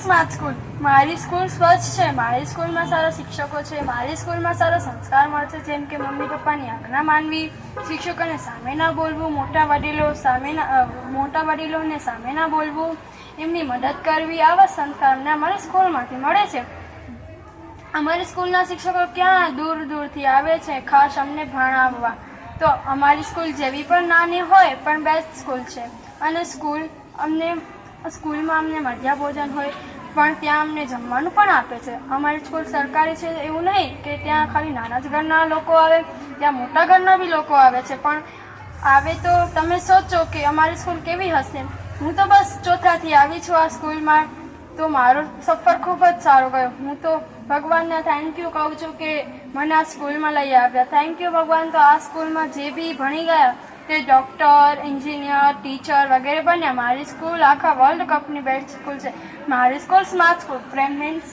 Smart school. મારી school સ્વચ્છ છે, મારી સ્કૂલમાં સારા શિક્ષકો છે, મારી સ્કૂલમાં સારા સંસ્કાર મળશે, જેમ કે મમ્મી પપ્પાની આજ્ઞા માનવી, શિક્ષકોને સામે ના બોલવું, મોટા વડીલોને સામે ના બોલવું, એમની મદદ કરવી, આવા સંસ્કાર અમને અમારી સ્કૂલમાંથી મળે છે. અમારી સ્કૂલના શિક્ષકો ક્યાં દૂર દૂરથી આવે છે ખાસ અમને ભણાવવા. તો અમારી સ્કૂલ જેવી પણ નાની હોય પણ બેસ્ટ સ્કૂલ છે. અને સ્કૂલમાં અમને મધ્યાહન ભોજન હોય પણ ત્યાં અમને જમવાનું પણ આપે છે. અમારી સ્કૂલ સરકારી છે એવું નહીં કે ત્યાં ખાલી નાના જ ઘરના લોકો આવે, ત્યાં મોટા ઘરના બી લોકો આવે છે. પણ આવે તો તમે સોચો કે અમારી સ્કૂલ કેવી હશે. હું તો બસ ચોથાથી આવી છું આ સ્કૂલમાં, તો મારો સફર ખૂબ જ સારો ગયો. હું તો ભગવાનને થેન્ક યુ કહું છું કે મને આ સ્કૂલમાં લઈ આવ્યા. થેન્ક યુ ભગવાન. તો આ સ્કૂલમાં જે બી ભણી ગયા તે ડૉક્ટર, એન્જિનિયર, ટીચર વગેરે બન્યા. મારી સ્કૂલ આખા વર્લ્ડ કપની બેસ્ટ સ્કૂલ છે. મારી school smart school. Friend means